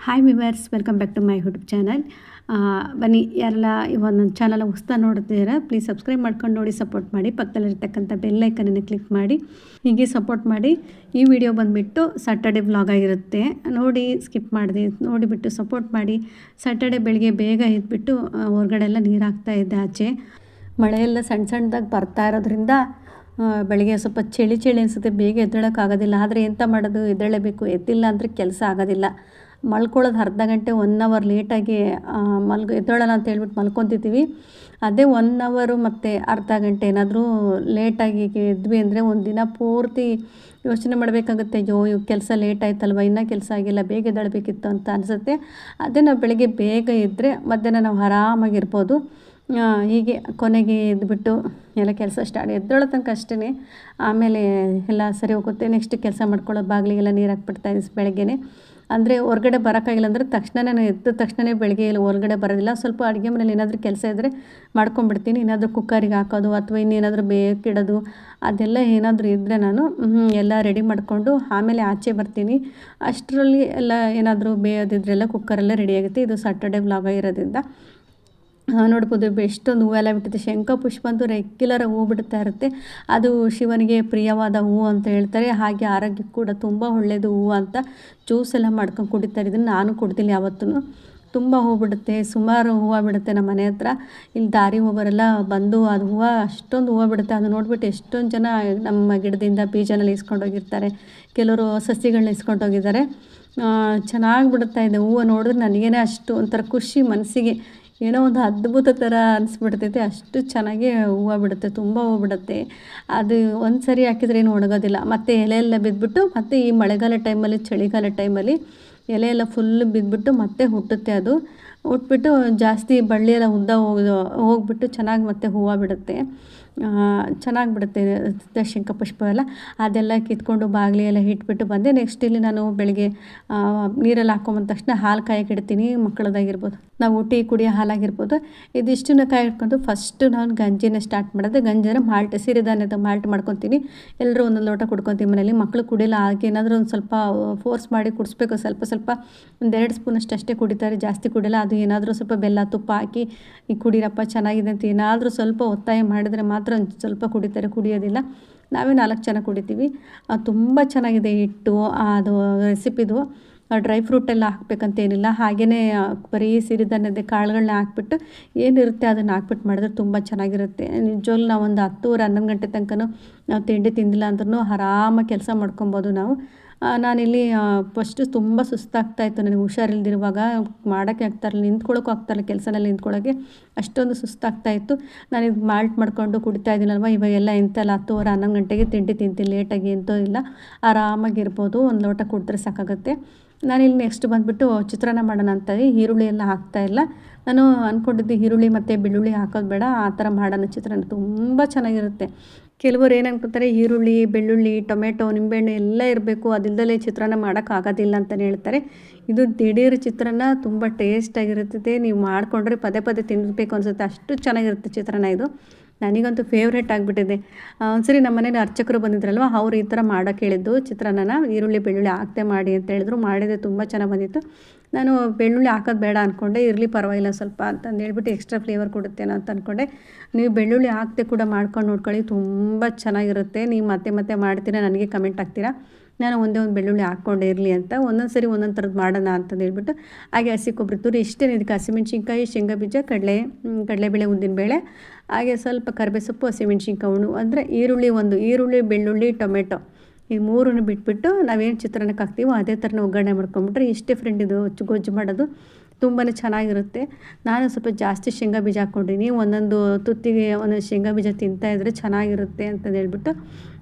Hi viewers, welcome back to my YouTube channel. ಬನ್ನಿ, ಯಾರೆಲ್ಲ ಇವಾಗ ನನ್ನ ಚಾನಲ್ ಹೊಸ್ತಾ ನೋಡ್ತಿದ್ದೀರಾ ಪ್ಲೀಸ್ ಸಬ್ಸ್ಕ್ರೈಬ್ ಮಾಡ್ಕೊಂಡು ನೋಡಿ, ಸಪೋರ್ಟ್ ಮಾಡಿ. ಪಕ್ಕದಲ್ಲಿರ್ತಕ್ಕಂಥ ಬೆಲ್ ಐಕನನ್ನು ಕ್ಲಿಕ್ ಮಾಡಿ, ಹೀಗೆ ಸಪೋರ್ಟ್ ಮಾಡಿ. ಈ ವಿಡಿಯೋ ಬಂದುಬಿಟ್ಟು ಸ್ಯಾಟರ್ಡೆ ವ್ಲಾಗ್ ಆಗಿರುತ್ತೆ, ನೋಡಿ ಸ್ಕಿಪ್ ಮಾಡಿದೆ ನೋಡಿಬಿಟ್ಟು ಸಪೋರ್ಟ್ ಮಾಡಿ. ಸ್ಯಾಟರ್ಡೆ ಬೆಳಗ್ಗೆ ಬೇಗ ಎದ್ಬಿಟ್ಟು ಹೊರಗಡೆ ಎಲ್ಲ ನೀರು ಹಾಕ್ತಾ ಇದ್ದೆ. ಆಚೆ ಮಳೆಯೆಲ್ಲ ಸಣ್ಣ ಸಣ್ಣದಾಗಿ ಬರ್ತಾ ಇರೋದ್ರಿಂದ ಬೆಳಗ್ಗೆ ಸ್ವಲ್ಪ ಚಳಿ ಅನಿಸುತ್ತೆ, ಬೇಗ ಎದ್ದೇಳೋಕ್ಕಾಗೋದಿಲ್ಲ. ಆದರೆ ಎಂತ ಮಾಡೋದು, ಎದ್ದೇಳಬೇಕು. ಎದ್ದಿಲ್ಲ ಅಂದರೆ ಕೆಲಸ ಆಗೋದಿಲ್ಲ. ಮಲ್ಕೊಳ್ಳೋದು ಅರ್ಧ ಗಂಟೆ 1 ಅವರ್ ಲೇಟಾಗಿ ಎದ್ದೇಳೋಣ ಅಂತ ಹೇಳ್ಬಿಟ್ಟು ಮಲ್ಕೊತಿದ್ದೀವಿ. ಅದೇ 1 ಅವರು ಮತ್ತು ಅರ್ಧ ಗಂಟೆ ಏನಾದರೂ ಲೇಟಾಗಿ ಎದ್ವಿ ಅಂದರೆ ಒಂದು ದಿನ ಪೂರ್ತಿ ಯೋಚನೆ ಮಾಡಬೇಕಾಗುತ್ತೆ. ಅಯ್ಯೋ ಇವಾಗ ಕೆಲಸ ಲೇಟ್ ಆಯ್ತಲ್ವ, ಇನ್ನೂ ಕೆಲಸ ಆಗಿಲ್ಲ, ಬೇಗ ಎದ್ದೇಳಬೇಕಿತ್ತು ಅಂತ ಅನಿಸುತ್ತೆ. ಅದೇ ನಾವು ಬೆಳಗ್ಗೆ ಬೇಗ ಎದ್ದರೆ ಮಧ್ಯಾಹ್ನ ನಾವು ಆರಾಮಾಗಿರ್ಬೋದು. ಹೀಗೆ ಕೊನೆಗೆ ಎದ್ಬಿಟ್ಟು ಎಲ್ಲ ಕೆಲಸ ಎದ್ದೇಳೋ ತನಕ ಅಷ್ಟೇ. ಆಮೇಲೆ ಎಲ್ಲ ಸರಿ ಹೋಗುತ್ತೆ. ನೆಕ್ಸ್ಟ್ ಕೆಲಸ ಮಾಡ್ಕೊಳ್ಳೋದು, ಬಾಗಿಲಿಗೆಲ್ಲ ನೀರು ಹಾಕ್ಬಿಡ್ತಾಯಿದ್ದೀನಿ ಬೆಳಗ್ಗೆನೇ. ಅಂದರೆ ಹೊರಗಡೆ ಬರೋಕ್ಕಾಗಿಲ್ಲ ಅಂದರೆ ತಕ್ಷಣವೇ ಎದ್ದ ತಕ್ಷಣ ಬೆಳಗ್ಗೆ ಎಲ್ಲ ಹೊರಗಡೆ ಬರೋದಿಲ್ಲ. ಸ್ವಲ್ಪ ಅಡುಗೆ ಮನೇಲಿ ಏನಾದರೂ ಕೆಲಸ ಇದ್ದರೆ ಮಾಡ್ಕೊಂಬಿಡ್ತೀನಿ. ಏನಾದರೂ ಕುಕ್ಕರಿಗೆ ಹಾಕೋದು ಅಥವಾ ಇನ್ನೇನಾದರೂ ಬೇಕಿಡೋದು ಅದೆಲ್ಲ ಏನಾದರೂ ಇದ್ದರೆ ನಾನು ಎಲ್ಲ ರೆಡಿ ಮಾಡಿಕೊಂಡು ಆಮೇಲೆ ಆಚೆ ಬರ್ತೀನಿ. ಅಷ್ಟರಲ್ಲಿ ಎಲ್ಲ ಏನಾದರೂ ಬೇಯೋದಿದ್ರೆಲ್ಲ ಕುಕ್ಕರೆಲ್ಲ ರೆಡಿಯಾಗುತ್ತೆ. ಇದು ಸ್ಯಾಟರ್ಡೆ ವ್ಲಾಗ್ ಆಗಿರೋದ್ರಿಂದ ನೋಡ್ಬೋದು ಎಷ್ಟೊಂದು ಹೂವೆಲ್ಲ ಬಿಟ್ಟಿದೆ. ಶಂಖ ಪುಷ್ಪ ಅಂತೂ ರೆಗ್ಯುಲರ್ ಹೂ ಬಿಡ್ತಾ ಇರುತ್ತೆ. ಅದು ಶಿವನಿಗೆ ಪ್ರಿಯವಾದ ಹೂವು ಅಂತ ಹೇಳ್ತಾರೆ. ಹಾಗೆ ಆರೋಗ್ಯಕ್ಕೆ ಕೂಡ ತುಂಬ ಒಳ್ಳೆಯದು ಹೂವು ಅಂತ. ಜ್ಯೂಸ್ ಎಲ್ಲ ಮಾಡ್ಕೊಂಡು ಕುಡಿತಾ ಇದ್ದೀನಿ. ನಾನು ಕುಡ್ತೀನಿ ಯಾವತ್ತೂ. ತುಂಬ ಹೂ ಬಿಡುತ್ತೆ, ಸುಮಾರು ಹೂವು ಬಿಡುತ್ತೆ ನಮ್ಮ ಮನೆ ಹತ್ರ. ಇಲ್ಲಿ ದಾರಿ ಹೋಗೋರೆಲ್ಲ ಬಂದು ಅದು ಹೂವು ಅಷ್ಟೊಂದು ಹೂವು ಬಿಡುತ್ತೆ. ಅದು ನೋಡಿಬಿಟ್ಟು ಎಷ್ಟೊಂದು ಜನ ನಮ್ಮ ಗಿಡದಿಂದ ಬೀಜನಲ್ಲಿ ಇಸ್ಕೊಂಡೋಗಿರ್ತಾರೆ, ಕೆಲವರು ಸಸಿಗಳನ್ನ ಇಸ್ಕೊಂಡೋಗಿದ್ದಾರೆ. ಚೆನ್ನಾಗಿ ಬಿಡುತ್ತಾ ಇದೆ ಹೂವು. ನೋಡಿದ್ರೆ ನನಗೇನೆ ಅಷ್ಟು ಒಂಥರ ಖುಷಿ ಮನಸ್ಸಿಗೆ, ಏನೋ ಒಂದು ಅದ್ಭುತ ಥರ ಅನಿಸ್ಬಿಡ್ತೈತೆ. ಅಷ್ಟು ಚೆನ್ನಾಗಿ ಹೂವು ಬಿಡುತ್ತೆ, ತುಂಬ ಹೂವು ಬಿಡುತ್ತೆ. ಅದು ಒಂದು ಸರಿ ಹಾಕಿದ್ರೆ ಏನು ಒಣಗೋದಿಲ್ಲ. ಮತ್ತು ಎಲೆ ಎಲ್ಲ ಬಿದ್ದುಬಿಟ್ಟು ಮತ್ತು ಈ ಮಳೆಗಾಲ ಟೈಮಲ್ಲಿ, ಚಳಿಗಾಲ ಟೈಮಲ್ಲಿ ಎಲೆ ಎಲ್ಲ ಫುಲ್ ಬಿದ್ದುಬಿಟ್ಟು ಮತ್ತೆ ಹುಟ್ಟುತ್ತೆ. ಅದು ಹುಟ್ಬಿಟ್ಟು ಜಾಸ್ತಿ ಬಳ್ಳಿ ಎಲ್ಲ ಉದ್ದ ಹೋಗ್ಬಿಟ್ಟು ಚೆನ್ನಾಗಿ ಮತ್ತೆ ಹೂವು ಬಿಡುತ್ತೆ. ಚೆನ್ನಾಗಿ ಬಿಡುತ್ತೆ ಶಂಖಪುಷ್ಪ ಎಲ್ಲ. ಅದೆಲ್ಲ ಕಿತ್ಕೊಂಡು ಬಾಗಿಲಿ ಎಲ್ಲ ಇಟ್ಬಿಟ್ಟು ಬಂದೆ. ನೆಕ್ಸ್ಟ್ ಇಲ್ಲಿ ನಾನು ಬೆಳಗ್ಗೆ ನೀರಲ್ಲಿ ಹಾಕೊಂಬಂದ ತಕ್ಷಣ ಹಾಲು ಕಾಯಕ್ಕೆ ಇಡ್ತೀನಿ. ಮಕ್ಕಳದಾಗಿರ್ಬೋದು, ನಾವು ಟೀ ಕುಡಿಯೋ ಹಾಲಾಗಿರ್ಬೋದು, ಇದಿಷ್ಟನ್ನು ಕಾಯಿ ಇಟ್ಕೊಂಡು ಫಸ್ಟು ನಾನು ಗಂಜಿನ ಸ್ಟಾರ್ಟ್ ಮಾಡೋದು. ಗಂಜಿನ ಮಾಲ್ಟ್, ಸಿರಿಧಾನ್ಯದ ಮಾಲ್ಟ್ ಮಾಡ್ಕೊತೀನಿ. ಎಲ್ಲರೂ ಒಂದೊಂದು ಲೋಟ ಕುಡ್ಕೊತೀವಿ ಮನೇಲಿ. ಮಕ್ಕಳು ಕುಡಿಯಲ್ಲ, ಹಾಗೆ ಏನಾದರೂ ಒಂದು ಸ್ವಲ್ಪ ಫೋರ್ಸ್ ಮಾಡಿ ಕುಡಿಸ್ಬೇಕು. ಸ್ವಲ್ಪ 1-2 ಸ್ಪೂನಷ್ಟು ಅಷ್ಟೇ ಕುಡಿತಾರೆ, ಜಾಸ್ತಿ ಕುಡಿಯಲ್ಲ. ಅದು ಏನಾದರೂ ಸ್ವಲ್ಪ ಬೆಲ್ಲ ತುಪ್ಪ ಹಾಕಿ ಈ ಕುಡೀರಪ್ಪ ಚೆನ್ನಾಗಿದೆ ಅಂತ ಏನಾದರೂ ಸ್ವಲ್ಪ ಒತ್ತಾಯ ಮಾಡಿದರೆ ಮಾತ್ರ ಒಂದು ಸ್ವಲ್ಪ ಕುಡಿತಾರೆ, ಕುಡಿಯೋದಿಲ್ಲ. ನಾವೇ 4 ಜನ ಕುಡಿತೀವಿ. ತುಂಬ ಚೆನ್ನಾಗಿದೆ ಹಿಟ್ಟು. ಅದು ರೆಸಿಪಿದು ಡ್ರೈ ಫ್ರೂಟೆಲ್ಲ ಹಾಕಬೇಕಂತೇನಿಲ್ಲ, ಹಾಗೆಯೇ ಬರೀ ಸಿರಿಧಾನ್ಯದ ಕಾಳುಗಳನ್ನ ಹಾಕ್ಬಿಟ್ಟು ಏನಿರುತ್ತೆ ಅದನ್ನು ಹಾಕ್ಬಿಟ್ಟು ಮಾಡಿದ್ರೆ ತುಂಬ ಚೆನ್ನಾಗಿರುತ್ತೆ. ನಿಜವಾಗ್ಲೂ ನಾವು ಒಂದು 10-11 ಗಂಟೆ ತನಕನೂ ನಾವು ತಿಂಡಿ ತಿಂದಿಲ್ಲ ಅಂದ್ರೂ ಆರಾಮಾಗಿ ಕೆಲಸ ಮಾಡ್ಕೊಬೋದು ನಾವು. ನಾನಿಲ್ಲಿ ಫಸ್ಟು ತುಂಬ ಸುಸ್ತಾಗ್ತಾಯಿತ್ತು ನನಗೆ, ಹುಷಾರಿಲ್ದಿರುವಾಗ ಮಾಡೋಕ್ಕೆ ಆಗ್ತಾಯಿರಲಿಲ್ಲ, ನಿಂತ್ಕೊಳ್ಳೋಕ್ಕೂ ಆಗ್ತಾಯಿರಲಿಲ್ಲ, ಕೆಲಸದಲ್ಲಿ ನಿಂತ್ಕೊಳ್ಳೋಕ್ಕೆ ಅಷ್ಟೊಂದು ಸುಸ್ತಾಗ್ತಾಯಿತ್ತು. ನಾನಿದು ಮಾಲ್ಟ್ ಮಾಡ್ಕೊಂಡು ಕುಡಿತಾ ಇದ್ದೀನಲ್ವ, ಇವಾಗೆಲ್ಲ ಎಂತೆಲ್ಲ 10-11 ಗಂಟೆಗೆ ತಿಂಡಿ ತಿಂತೀನಿ, ಲೇಟಾಗಿ ಎಂತೂ ಇಲ್ಲ, ಆರಾಮಾಗಿರ್ಬೋದು. ಒಂದು ಲೋಟ ಕುಡಿದ್ರೆ ಸಾಕಾಗುತ್ತೆ. ನಾನಿಲ್ಲಿ ನೆಕ್ಸ್ಟ್ ಬಂದುಬಿಟ್ಟು ಚಿತ್ರಾನ್ನ ಮಾಡೋಣ ಅಂತ ಈರುಳ್ಳಿ ಎಲ್ಲ ಹಾಕ್ತಾಯಿಲ್ಲ. ನಾನು ಅಂದ್ಕೊಂಡಿದ್ದೆ ಈರುಳ್ಳಿ ಮತ್ತು ಬೆಳ್ಳುಳ್ಳಿ ಹಾಕೋದು ಬೇಡ, ಆ ಥರ ಮಾಡೋಣ ಚಿತ್ರಾನ್ನ, ತುಂಬ ಚೆನ್ನಾಗಿರುತ್ತೆ. ಕೆಲವರು ಏನು ಅನ್ಕೊತಾರೆ, ಈರುಳ್ಳಿ, ಬೆಳ್ಳುಳ್ಳಿ, ಟೊಮೆಟೊ, ನಿಂಬೆಹಣ್ಣು ಎಲ್ಲ ಇರಬೇಕು, ಅದಿಲ್ಲದಲೇ ಚಿತ್ರಾನ್ನ ಮಾಡೋಕ್ಕಾಗೋದಿಲ್ಲ ಅಂತಲೇ ಹೇಳ್ತಾರೆ. ಇದು ದಿಢೀರ್ ಚಿತ್ರಾನ್ನ, ತುಂಬ ಟೇಸ್ಟಾಗಿರುತ್ತದೆ. ನೀವು ಮಾಡಿಕೊಂಡ್ರೆ ಪದೇ ಪದೇ ತಿನ್ನಬೇಕು ಅನಿಸುತ್ತೆ, ಅಷ್ಟು ಚೆನ್ನಾಗಿರುತ್ತೆ ಚಿತ್ರಾನ್ನ ಇದು. ನನಗಂತೂ ಫೇವ್ರೇಟ್ ಆಗಿಬಿಟ್ಟಿದೆ. ಒಂದ್ಸರಿ ನಮ್ಮ ಮನೇಲಿ ಅರ್ಚಕರು ಬಂದಿದ್ರಲ್ವ, ಅವ್ರು ಈ ಥರ ಮಾಡೋಕ್ಕೆ ಹೇಳಿದ್ದು ಚಿತ್ರಾನ್ನನ. ಈರುಳ್ಳಿ ಬೆಳ್ಳುಳ್ಳಿ ಹಾಕ್ತೆ ಮಾಡಿ ಅಂತ ಹೇಳಿದ್ರು, ಮಾಡಿದೆ, ತುಂಬ ಚೆನ್ನಾಗಿ ಬಂದಿತ್ತು. ನಾನು ಬೆಳ್ಳುಳ್ಳಿ ಹಾಕೋದು ಬೇಡ ಅಂದ್ಕೊಂಡೆ, ಇರಲಿ ಪರವಾಗಿಲ್ಲ ಸ್ವಲ್ಪ ಅಂತಂದು ಹೇಳ್ಬಿಟ್ಟು ಎಕ್ಸ್ಟ್ರಾ ಫ್ಲೇವರ್ ಕೊಡುತ್ತೇನೋ ಅಂತ ಅಂದ್ಕೊಂಡೆ. ನೀವು ಬೆಳ್ಳುಳ್ಳಿ ಹಾಕ್ತೆ ಕೂಡ ಮಾಡ್ಕೊಂಡು ನೋಡ್ಕೊಳ್ಳಿ, ತುಂಬ ಚೆನ್ನಾಗಿರುತ್ತೆ. ನೀವು ಮತ್ತೆ ಮಾಡ್ತೀರಾ, ನನಗೆ ಕಮೆಂಟ್ ಹಾಕ್ತೀರಾ. ನಾನು ಒಂದೇ ಒಂದು ಬೆಳ್ಳುಳ್ಳಿ ಹಾಕ್ಕೊಂಡೆ ಇರಲಿ ಅಂತ, ಒಂದೊಂದು ಸರಿ ಒಂದೊಂದು ಥರದ್ದು ಮಾಡೋಣ ಅಂತಂದು ಹೇಳ್ಬಿಟ್ಟು. ಹಾಗೆ ಹಸಿ ಕೊಬ್ಬರಿ ತುರಿ ಇಷ್ಟೇ. ಇದಕ್ಕೆ ಹಸಿಮೆಣ್ಸಿನ್ಕಾಯಿ, ಶೇಂಗಾ ಬೀಜ, ಕಡಲೆಬೇಳೆ, ಉದ್ದಿನಬೇಳೆ, ಹಾಗೆ ಸ್ವಲ್ಪ ಕರಿಬೇವು ಸೊಪ್ಪು, ಹಸಿಮೆಣ್ಸಿನ್ಕಾಯಿ ಹುಣು, ಅಂದರೆ ಈರುಳ್ಳಿ, ಬೆಳ್ಳುಳ್ಳಿ, ಟೊಮೆಟೊ, ಈ 3 ಬಿಟ್ಬಿಟ್ಟು ನಾವೇನು ಚಿತ್ರಾನ್ನಕ್ಕೆ ಹಾಕ್ತೀವೋ ಅದೇ ಥರನ ಒಗ್ಗರಣೆ ಮಾಡ್ಕೊಂಬಿಟ್ರೆ ಇಷ್ಟೇ ಫ್ರೆಂಡ್. ಇದು ಗೊಜ್ಜು ಮಾಡೋದು ತುಂಬಾ ಚೆನ್ನಾಗಿರುತ್ತೆ. ನಾನು ಸ್ವಲ್ಪ ಜಾಸ್ತಿ ಶೇಂಗಾ ಬೀಜ ಹಾಕ್ಕೊಂಡಿನಿ. ಒಂದೊಂದು ತುತ್ತಿಗೆ ಒಂದೊಂದು ಶೇಂಗಾ ಬೀಜ ತಿಂತಾಯಿದ್ರೆ ಚೆನ್ನಾಗಿರುತ್ತೆ ಅಂತಂದು ಹೇಳ್ಬಿಟ್ಟು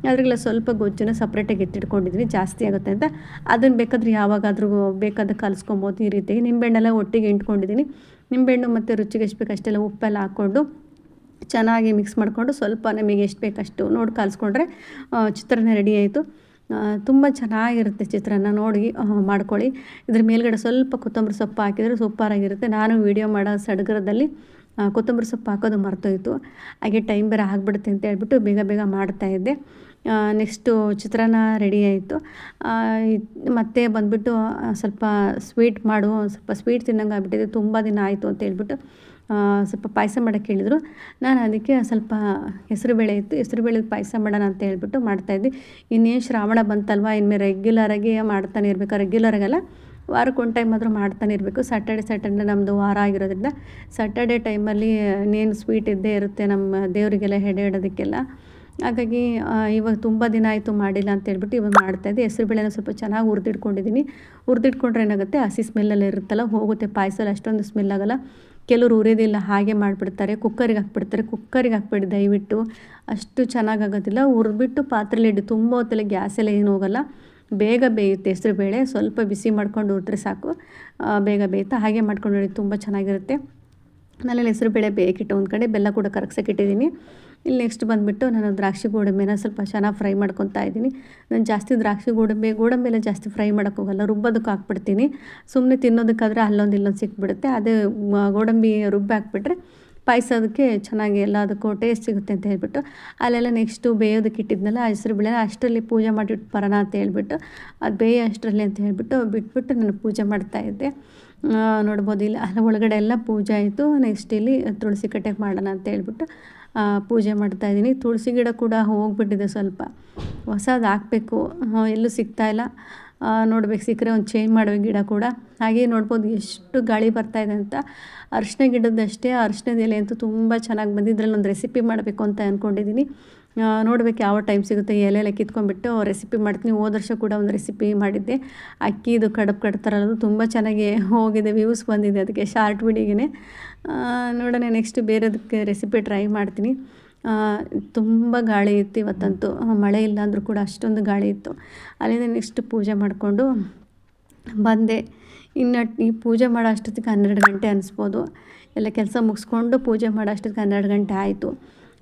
ಅದರೆಲ್ಲ ಸ್ವಲ್ಪ ಗೊಜ್ಜನ್ನು ಸಪ್ರೇಟಾಗಿ ಎತ್ತಿಟ್ಕೊಂಡಿದ್ದೀನಿ, ಜಾಸ್ತಿ ಆಗುತ್ತೆ ಅಂತ. ಅದನ್ನು ಬೇಕಾದರೆ ಯಾವಾಗಾದರೂ ಬೇಕಾದ ಕಲಿಸ್ಕೊಬೋದು. ಈ ರೀತಿ ನಿಂಬೆಹಣ್ಣೆಲ್ಲ ಒಟ್ಟಿಗೆ ಇಂಟ್ಕೊಂಡಿದ್ದೀನಿ. ನಿಂಬೆಹಣ್ಣು ಮತ್ತು ರುಚಿಗೆ ಎಷ್ಟು ಬೇಕು ಅಷ್ಟೆಲ್ಲ ಉಪ್ಪೆಲ್ಲ ಹಾಕ್ಕೊಂಡು ಚೆನ್ನಾಗಿ ಮಿಕ್ಸ್ ಮಾಡಿಕೊಂಡು ಸ್ವಲ್ಪ ನಮಗೆ ಎಷ್ಟು ಬೇಕಷ್ಟು ನೋಡಿ ಕಲಿಸ್ಕೊಂಡ್ರೆ ಚಿತ್ರಾನ್ನ ರೆಡಿ ಆಯಿತು. ತುಂಬ ಚೆನ್ನಾಗಿರುತ್ತೆ ಚಿತ್ರಾನ್ನ, ನೋಡಿ ಮಾಡ್ಕೊಳ್ಳಿ. ಇದ್ರ ಮೇಲ್ಗಡೆ ಸ್ವಲ್ಪ ಕೊತ್ತಂಬರಿ ಸೊಪ್ಪು ಹಾಕಿದರೆ ಸೂಪರಾಗಿರುತ್ತೆ. ನಾನು ವೀಡಿಯೋ ಮಾಡೋ ಸಡಗರದಲ್ಲಿ ಕೊತ್ತಂಬರಿ ಸೊಪ್ಪು ಹಾಕೋದು ಮರ್ತೋಯ್ತು. ಹಾಗೆ ಟೈಮ್ ಬೇರೆ ಆಗಿಬಿಡುತ್ತೆ ಅಂತ ಹೇಳ್ಬಿಟ್ಟು ಬೇಗ ಮಾಡ್ತಾಯಿದ್ದೆ. ನೆಕ್ಸ್ಟು ಚಿತ್ರಾನ್ನ ರೆಡಿ ಆಯಿತು. ಮತ್ತೆ ಬಂದುಬಿಟ್ಟು ಸ್ವಲ್ಪ ಸ್ವೀಟ್ ಮಾಡು, ಸ್ವಲ್ಪ ಸ್ವೀಟ್ ತಿನ್ನಂಗೆ ಆಗ್ಬಿಟ್ಟಿದೆ, ತುಂಬ ದಿನ ಆಯಿತು ಅಂತ ಹೇಳ್ಬಿಟ್ಟು ಸ್ವಲ್ಪ ಪಾಯಸ ಮಾಡೋಕ್ಕೆ ಹೇಳಿದರು. ನಾನು ಅದಕ್ಕೆ ಸ್ವಲ್ಪ ಹೆಸರುಬೇಳೆ ಇತ್ತು, ಹೆಸರುಬೇಳೆದು ಪಾಯಸ ಮಾಡೋಣ ಅಂತ ಹೇಳ್ಬಿಟ್ಟು ಮಾಡ್ತಾಯಿದ್ದೆ. ಇನ್ನೇನು ಶ್ರಾವಣ ಬಂತಲ್ವ, ಇನ್ಮೇಲೆ ರೆಗ್ಯುಲರಾಗಿ ಮಾಡ್ತಾನೆ ಇರಬೇಕು. ರೆಗ್ಯುಲರಾಗಲ್ಲ, ವಾರಕ್ಕೆ ಒಂದು ಟೈಮ್ ಆದರೂ ಮಾಡ್ತಾನೆ ಇರಬೇಕು. ಸ್ಯಾಟರ್ಡೆ ನಮ್ಮದು ವಾರ ಆಗಿರೋದ್ರಿಂದ ಸ್ಯಾಟರ್ಡೆ ಟೈಮಲ್ಲಿ ಇನ್ನೇನು ಸ್ವೀಟ್ ಇದ್ದೇ ಇರುತ್ತೆ ನಮ್ಮ ದೇವರಿಗೆಲ್ಲ ಎಡೆ ಇಡೋದಕ್ಕೆಲ್ಲ. ಹಾಗಾಗಿ ಇವಾಗ ತುಂಬ ದಿನ ಆಯಿತು ಮಾಡಿಲ್ಲ ಅಂತ ಹೇಳ್ಬಿಟ್ಟು ಇವಾಗ ಮಾಡ್ತಾಯಿದ್ದೆ. ಹೆಸರುಬೇಳೆನ ಸ್ವಲ್ಪ ಚೆನ್ನಾಗಿ ಹುರಿದಿಟ್ಕೊಂಡಿದ್ದೀನಿ. ಹುರಿದಿಟ್ಕೊಂಡ್ರೆ ಏನಾಗುತ್ತೆ, ಹಸಿ ಸ್ಮೆಲ್ಲೆಲ್ಲ ಇರುತ್ತಲ್ಲ ಹೋಗುತ್ತೆ. ಪಾಯಸದಲ್ಲಿ ಅಷ್ಟೊಂದು ಸ್ಮೆಲ್ ಆಗೋಲ್ಲ. ಕೆಲವರು ಹುರಿಯೋದಿಲ್ಲ, ಹಾಗೆ ಮಾಡಿಬಿಡ್ತಾರೆ, ಕುಕ್ಕರಿಗೆ ಹಾಕ್ಬಿಡ್ತಾರೆ. ಕುಕ್ಕರಿಗೆ ಹಾಕ್ಬೇಡಿ ದಯವಿಟ್ಟು, ಅಷ್ಟು ಚೆನ್ನಾಗಾಗೋದಿಲ್ಲ. ಹುರಿದ್ಬಿಟ್ಟು ಪಾತ್ರೆಯಲ್ಲಿ ಇಟ್ಟು ತುಂಬ ಹೊತ್ತಲ್ಲಿ ಗ್ಯಾಸೆಲ್ಲ ಏನು ಹೋಗೋಲ್ಲ, ಬೇಗ ಬೇಯುತ್ತೆ. ಹೆಸರುಬೇಳೆ ಸ್ವಲ್ಪ ಬಿಸಿ ಮಾಡ್ಕೊಂಡು ಹುರಿದ್ರೆ ಸಾಕು, ಬೇಗ ಬೇಯುತ್ತೆ. ಹಾಗೆ ಮಾಡ್ಕೊಂಡು ನೋಡಿ, ತುಂಬ ಚೆನ್ನಾಗಿರುತ್ತೆ. ನಾನಲ್ಲಿ ಹೆಸರುಬೇಳೆ ಬೇಯಕ್ಕಿಟ್ಟು ಒಂದು ಕಡೆ, ಬೆಲ್ಲ ಕೂಡ ಕರಗ್ಸೋಕ್ಕಿಟ್ಟಿದ್ದೀನಿ. ಇಲ್ಲಿ ನೆಕ್ಸ್ಟ್ ಬಂದುಬಿಟ್ಟು ನಾನು ದ್ರಾಕ್ಷಿ ಗೋಡಂಬಿನ ಸ್ವಲ್ಪ ಚೆನ್ನಾಗಿ ಫ್ರೈ ಮಾಡ್ಕೊತಾ ಇದ್ದೀನಿ. ನಾನು ಜಾಸ್ತಿ ದ್ರಾಕ್ಷಿ ಗೋಡಂಬಿ ಎಲ್ಲ ಜಾಸ್ತಿ ಫ್ರೈ ಮಾಡೋಕ್ಕೆ ಹೋಗಲ್ಲ, ರುಬ್ಬೋದಕ್ಕೆ ಹಾಕ್ಬಿಡ್ತೀನಿ. ಸುಮ್ಮನೆ ತಿನ್ನೋದಕ್ಕಾದರೆ ಅಲ್ಲೊಂದು ಇಲ್ಲೊಂದು ಸಿಕ್ಬಿಡುತ್ತೆ. ಅದೇ ಗೋಡಂಬಿ ರುಬ್ಬಿ ಹಾಕ್ಬಿಟ್ರೆ ಪಾಯಸ ಅದಕ್ಕೆ ಚೆನ್ನಾಗಿ ಎಲ್ಲದಕ್ಕೂ ಟೇಸ್ಟ್ ಸಿಗುತ್ತೆ ಅಂತ ಹೇಳ್ಬಿಟ್ಟು ಅಲ್ಲೆಲ್ಲ ನೆಕ್ಸ್ಟು ಬೇಯೋದಕ್ಕೆ ಇಟ್ಟಿದ್ನಲ್ಲ ಹೆಸರುಬೇಳೆನ ಅಷ್ಟರಲ್ಲಿ ಪೂಜೆ ಮಾಡಿಟ್ಟು ಬರೋಣ ಅಂತ ಹೇಳ್ಬಿಟ್ಟು, ಅದು ಬೇಯ ಅಷ್ಟರಲ್ಲಿ ಅಂತ ಹೇಳ್ಬಿಟ್ಟು ಬಿಟ್ಬಿಟ್ಟು ನಾನು ಪೂಜೆ ಮಾಡ್ತಾಯಿದ್ದೆ. ನೋಡ್ಬೋದು ಇಲ್ಲಿ ಅಲ್ಲ ಒಳಗಡೆ ಎಲ್ಲ ಪೂಜೆ ಆಯಿತು. ನೆಕ್ಸ್ಟ್ ಇಲ್ಲಿ ತುಳಸಿ ಕಟ್ಟೆಗೆ ಮಾಡೋಣ ಅಂತ ಹೇಳ್ಬಿಟ್ಟು ಪೂಜೆ ಮಾಡ್ತಾಯಿದ್ದೀನಿ. ತುಳಸಿ ಗಿಡ ಕೂಡ ಹೋಗ್ಬಿಟ್ಟಿದೆ, ಸ್ವಲ್ಪ ಹೊಸದು ಹಾಕಬೇಕು, ಎಲ್ಲೂ ಸಿಗ್ತಾಯಿಲ್ಲ. ನೋಡ್ಬೇಕು, ಸಿಕ್ಕರೆ ಒಂದು ಚೇಂಜ್ ಮಾಡಬೇಕು ಗಿಡ ಕೂಡ. ಹಾಗೆ ನೋಡ್ಬೋದು ಎಷ್ಟು ಗಾಳಿ ಬರ್ತಾಯಿದೆ ಅಂತ. ಅರಿಶಿನ ಗಿಡದಷ್ಟೇ, ಅರಿಶಿನದ ಎಲೆ ಅಂತೂ ತುಂಬ ಚೆನ್ನಾಗಿ ಬಂದಿದ್ದು. ಇದ್ರಲ್ಲಿ ಒಂದು ರೆಸಿಪಿ ಮಾಡಬೇಕು ಅಂತ ಅಂದ್ಕೊಂಡಿದ್ದೀನಿ. ನೋಡ್ಬೇಕು ಯಾವ ಟೈಮ್ ಸಿಗುತ್ತೆ. ಎಲೆ ಕಿತ್ಕೊಂಡ್ಬಿಟ್ಟು ರೆಸಿಪಿ ಮಾಡ್ತೀನಿ. ಹೋದ ವರ್ಷ ಕೂಡ ಒಂದು ರೆಸಿಪಿ ಮಾಡಿದ್ದೆ, ಅಕ್ಕಿದು ಕಡುಬು ಕಟ್ತಾರಲ್ಲ, ಅದು ತುಂಬ ಚೆನ್ನಾಗಿ ಹೋಗಿದೆ, ವ್ಯೂಸ್ ಬಂದಿದೆ ಅದಕ್ಕೆ ಶಾರ್ಟ್ ವಿಡಿಯೋಗೆ. ನೋಡೋಣ ನೆಕ್ಸ್ಟ್ ಬೇರೆದಕ್ಕೆ ರೆಸಿಪಿ ಟ್ರೈ ಮಾಡ್ತೀನಿ. ತುಂಬ ಗಾಳಿ ಇತ್ತು ಇವತ್ತಂತೂ, ಮಳೆ ಇಲ್ಲ ಅಂದರೂ ಕೂಡ ಅಷ್ಟೊಂದು ಗಾಳಿ ಇತ್ತು. ಅಲ್ಲಿಂದ ನೆಕ್ಸ್ಟ್ ಪೂಜೆ ಮಾಡಿಕೊಂಡು ಬಂದೆ. ಇನ್ನು ಈ ಪೂಜೆ ಮಾಡೋ ಅಷ್ಟೊತ್ತಿಗೆ 12 ಗಂಟೆ ಅನಿಸ್ಬೋದು. ಎಲ್ಲ ಕೆಲಸ ಮುಗಿಸ್ಕೊಂಡು ಪೂಜೆ ಮಾಡೋ ಅಷ್ಟೊತ್ತಿಗೆ 12 ಗಂಟೆ ಆಯಿತು.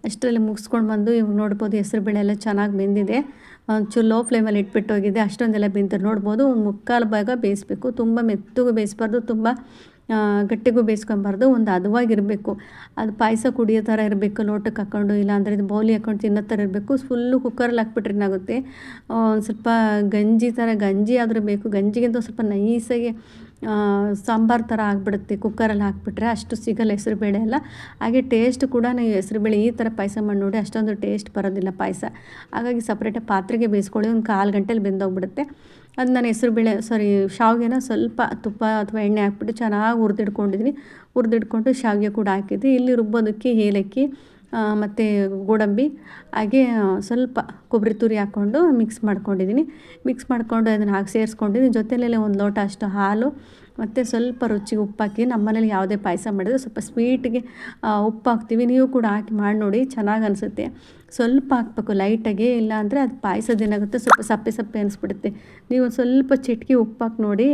ಅಷ್ಟರಲ್ಲಿ ಮುಗಿಸ್ಕೊಂಡು ಬಂದು ಇವಾಗ ನೋಡ್ಬೋದು ಹೆಸರುಬೇಳೆ ಎಲ್ಲ ಚೆನ್ನಾಗಿ ಬೆಂದಿದೆ. ಒಂಚೂರು ಲೋ ಫ್ಲೇಮಲ್ಲಿ ಇಟ್ಬಿಟ್ಟು ಹೋಗಿದೆ, ಅಷ್ಟೊಂದೆಲ್ಲ ಬೆಂದಿದೆ. ನೋಡ್ಬೋದು ಒಂದು ಮುಕ್ಕಾಲು ಭಾಗ ಬೇಯಿಸ್ಬೇಕು, ತುಂಬ ಮೆತ್ತಗೂ ಬೇಯಿಸ್ಬಾರ್ದು, ತುಂಬ ಗಟ್ಟಿಗೂ ಬೇಯಿಸ್ಕೊಬಾರ್ದು, ಒಂದು ಹದವಾಗಿರಬೇಕು. ಅದು ಪಾಯಸ ಕುಡಿಯೋ ಥರ ಇರಬೇಕು, ಲೋಟಕ್ಕೆ ಹಾಕ್ಕೊಂಡು, ಇಲ್ಲಾಂದರೆ ಇದು ಬೌಲಿ ಹಾಕ್ಕೊಂಡು ತಿನ್ನೋ ಥರ ಇರಬೇಕು. ಫುಲ್ಲು ಕುಕ್ಕರಲ್ಲಿ ಹಾಕ್ಬಿಟ್ರೆ ಏನಾಗುತ್ತೆ, ಒಂದು ಸ್ವಲ್ಪ ಗಂಜಿ ಆದರೂ ಬೇಕು. ಗಂಜಿಗಿಂತ ಸ್ವಲ್ಪ ನೈಸಾಗಿ ಸಾಂಬಾರು ಥರ ಆಗಿಬಿಡುತ್ತೆ ಕುಕ್ಕರಲ್ಲಿ ಹಾಕ್ಬಿಟ್ರೆ, ಅಷ್ಟು ಸಿಗಲ್ಲ ಹೆಸರುಬೇಳೆ ಎಲ್ಲ. ಹಾಗೆ ಟೇಸ್ಟ್ ಕೂಡ ನೀವು ಹೆಸರುಬೇಳೆ ಈ ಥರ ಪಾಯಸ ಮಾಡಿ ನೋಡಿ, ಅಷ್ಟೊಂದು ಟೇಸ್ಟ್ ಬರೋದಿಲ್ಲ ಪಾಯಸ. ಹಾಗಾಗಿ ಸಪ್ರೇಟಾಗಿ ಪಾತ್ರೆಗೆ ಬೇಯಿಸ್ಕೊಳ್ಳಿ, ಒಂದು 1/4 ಗಂಟೆಲಿ ಬೆಂದೋಗ್ಬಿಡುತ್ತೆ. ಅದು ನಾನು ಶಾವಿಗೆನ ಸ್ವಲ್ಪ ತುಪ್ಪ ಅಥವಾ ಎಣ್ಣೆ ಹಾಕ್ಬಿಟ್ಟು ಚೆನ್ನಾಗಿ ಹುರಿದಿಟ್ಕೊಂಡು ಶಾವಿಗೆ ಕೂಡ ಹಾಕಿದ್ದೆ. ಇಲ್ಲಿ ರುಬ್ಬೋದಕ್ಕೆ ಏಲಕ್ಕಿ ಮತ್ತು ಗೋಡಂಬಿ, ಹಾಗೆ ಸ್ವಲ್ಪ ಕೊಬ್ಬರಿ ತುರಿ ಹಾಕ್ಕೊಂಡು ಮಿಕ್ಸ್ ಮಾಡ್ಕೊಂಡು ಅದನ್ನು ಹಾಕಿ ಸೇರಿಸ್ಕೊಂಡಿದ್ದೀನಿ. ಜೊತೆಯಲ್ಲೇ 1 ಲೋಟ ಅಷ್ಟು ಹಾಲು ಮತ್ತು ಸ್ವಲ್ಪ ರುಚಿಗೆ ಉಪ್ಪು ಹಾಕಿ. ನಮ್ಮ ಮನೇಲಿ ಯಾವುದೇ ಪಾಯಸ ಮಾಡಿದ್ರೆ ಸ್ವಲ್ಪ ಸ್ವೀಟಿಗೆ ಉಪ್ಪು ಹಾಕ್ತೀವಿ, ನೀವು ಕೂಡ ಹಾಕಿ ಮಾಡಿ ನೋಡಿ, ಚೆನ್ನಾಗಿ ಅನಿಸುತ್ತೆ. ಸ್ವಲ್ಪ ಹಾಕ್ಬೇಕು ಲೈಟಾಗಿ, ಇಲ್ಲಾಂದರೆ ಅದು ಪಾಯಸದ ಏನಾಗುತ್ತೆ, ಸ್ವಲ್ಪ ಸಪ್ಪೆ ಅನಿಸ್ಬಿಡುತ್ತೆ. ನೀವು ಸ್ವಲ್ಪ ಚಿಟಿಕೆ ಉಪ್ಪು ಹಾಕಿ ನೋಡಿ,